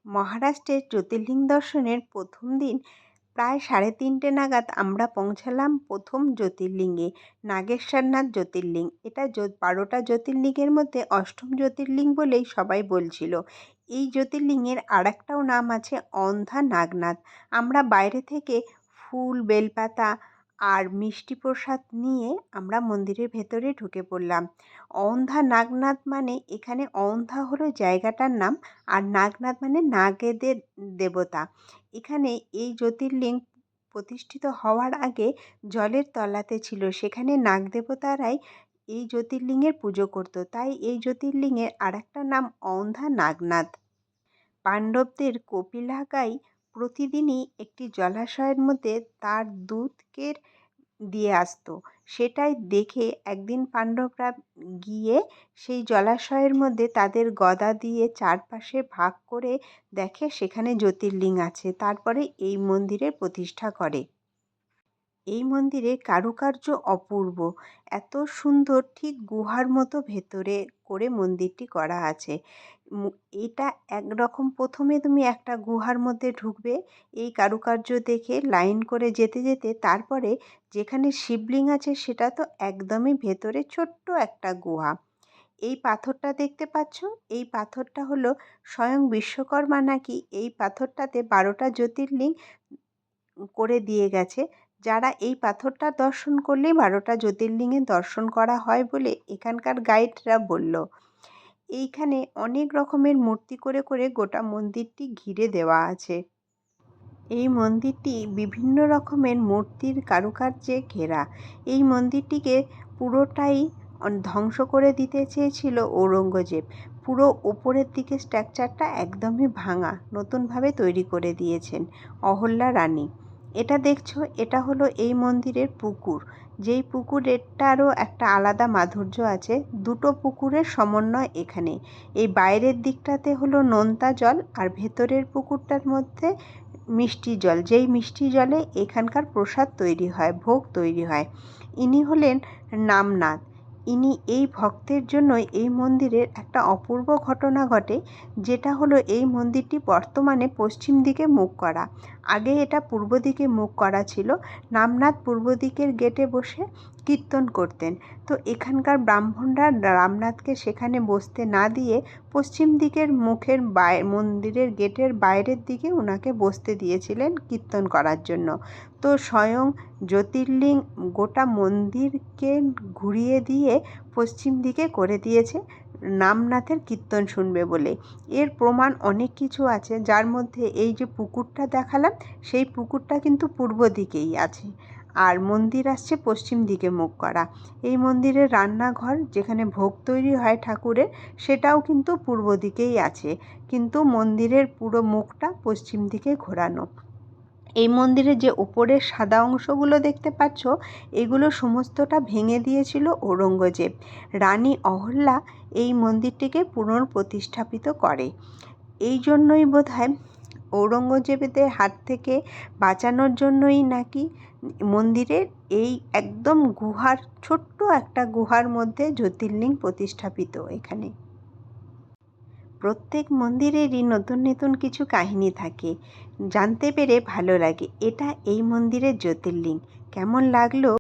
মহারাষ্ট্রের জ্যোতির্লিঙ্গ দর্শনের প্রথম দিন প্রায় 3:30 নাগাদ আমরা পৌঁছালাম প্রথম জ্যোতির্লিঙ্গে, নাগেশ্বরনাথ জ্যোতির্লিঙ্গ। এটা 12টা জ্যোতির্লিঙ্গের মধ্যে অষ্টম জ্যোতির্লিঙ্গ বলেই সবাই বলছিল। এই জ্যোতির্লিঙ্গের আরেকটাও নাম আছে অন্ধা নাগনাথ। আমরা বাইরে থেকে ফুল, বেলপাতা আর মিষ্টি প্রসাদ নিয়ে আমরা মন্দিরের ভেতরে ঢুকে পড়লাম। অন্ধা নাগনাথ মানে এখানে অন্ধা হলো জায়গাটার নাম, আর নাগনাথ মানে নাগেদের দেবতা। এখানে এই জ্যোতির্লিঙ্গ প্রতিষ্ঠিত হওয়ার আগে জলের তলাতে ছিল, সেখানে নাগ দেবতারাই এই জ্যোতির্লিঙ্গের পুজো করত, তাই এই জ্যোতির্লিঙ্গের আরেকটা নাম অন্ধা নাগনাথ। পাণ্ডবদের কপিলাগাই প্রতিদিনই একটি জলাশয়ের মধ্যে তার দুধকে দিয়ে আসতো। সেটাই দেখে একদিন পাণ্ডবরা গিয়ে সেই জলাশয়ের মধ্যে তাদের গদা দিয়ে চারপাশে ভাগ করে দেখে সেখানে জ্যোতির্লিঙ্গ আছে। তারপরে এই মন্দিরের প্রতিষ্ঠা করে। এই মন্দিরের কারুকার্য অপূর্ব, এত সুন্দর, ঠিক গুহার মতো ভেতরে করে মন্দিরটি করা আছে। এটা একরকম, প্রথমে তুমি একটা গুহার মধ্যে ঢুকবে, এই কারুকার্য দেখে লাইন করে যেতে যেতে তারপরে যেখানে শিবলিঙ্গ আছে সেটা তো একদমই ভেতরে ছোট্ট একটা গুহা। এই পাথরটা দেখতে পাচ্ছ, এই পাথরটা হলো স্বয়ং বিশ্বকর্মা নাকি এই পাথরটাতে 12টা জ্যোতির্লিঙ্গ করে দিয়ে গেছে। যারা এই পাথরটা দর্শন করলেই 12টা জ্যোতির্লিঙ্গের দর্শন করা হয় বলে এখানকার গাইডরা বলল। এইখানে অনেক রকমের মূর্তি করে করে গোটা মন্দিরটি ঘিরে দেওয়া আছে। এই মন্দিরটি বিভিন্ন রকমের মূর্তির কারুকার্যে ঘেরা। এই মন্দিরটিকে পুরোটাই ধ্বংস করে দিতে চেয়েছিল ঔরঙ্গজেব। পুরো ওপরের দিকে স্ট্রাকচারটা একদমই ভাঙা, নতুনভাবে তৈরি করে দিয়েছেন অহল্যা রানী। এটা দেখছো, এটা হলো এই মন্দিরের পুকুর। যেই পুকুরেরটারও একটা আলাদা মাধুর্য আছে। দুটো পুকুরের সমন্বয় এখানে। এই বাইরের দিকটাতে হলো নোনতা জল, আর ভেতরের পুকুরটার মধ্যে মিষ্টি জল। যেই মিষ্টি জলে এখানকার প্রসাদ তৈরি হয়, ভোগ তৈরি হয়। ইনি হলেন নামনাথ। ইনি এই ভক্তের জন্যই এই মন্দিরের একটা অপূর্ব ঘটনা ঘটে, যেটা হলো এই মন্দিরটি বর্তমানে পশ্চিম দিকে মুখ করা। আগে এটা পূর্ব দিকে মুখ করা ছিল। নামনাথ পূর্ব দিকের গেটে বসে কীর্তন করতেন, তো এখানকার ব্রাহ্মণরা রামনাথকে সেখানে বসতে না দিয়ে পশ্চিম দিকের মুখের মন্দিরের গেটের বাইরের দিকে ওনাকে বসতে দিয়েছিলেন কীর্তন করার জন্য। তো স্বয়ং জ্যোতির্লিঙ্গ গোটা মন্দিরকে ঘুরিয়ে দিয়ে পশ্চিম দিকে করে দিয়েছে নামনাথের কীর্তন শুনবে বলে। এর প্রমাণ অনেক কিছু আছে, যার মধ্যে এই যে পুকুরটা দেখালাম, সেই পুকুরটা কিন্তু পূর্ব দিকেই আছে, আর মন্দির আসছে পশ্চিম দিকে মুখ করা। এই মন্দিরের রান্নাঘর যেখানে ভোগ তৈরি হয় ঠাকুরের, সেটাও কিন্তু পূর্ব দিকেই আছে, কিন্তু মন্দিরের পুরো মুখটা পশ্চিম দিকে ঘোরানো। এই মন্দিরের যে উপরের সাদা অংশগুলো দেখতে পাচ্ছ, এগুলো সমস্তটা ভেঙে দিয়েছিল ঔরঙ্গজেব। রানী অহল্যা এই মন্দিরটিকে পুনঃপ্রতিষ্ঠাপিত করে। এই জন্যই বোধহয় ঔরঙ্গজেবের হাত থেকে বাঁচানোর জন্যই নাকি মন্দিরের এই একদম গুহার, ছোট্ট একটা গুহার মধ্যে জ্যোতির্লিঙ্গ প্রতিষ্ঠাপিত। এখানে প্রত্যেক মন্দিরেরই নতুন নতুন কিছু কাহিনী থাকে, জানতে পেরে ভালো লাগে। এটা এই মন্দিরের জ্যোতির্লিঙ্গ। কেমন লাগলো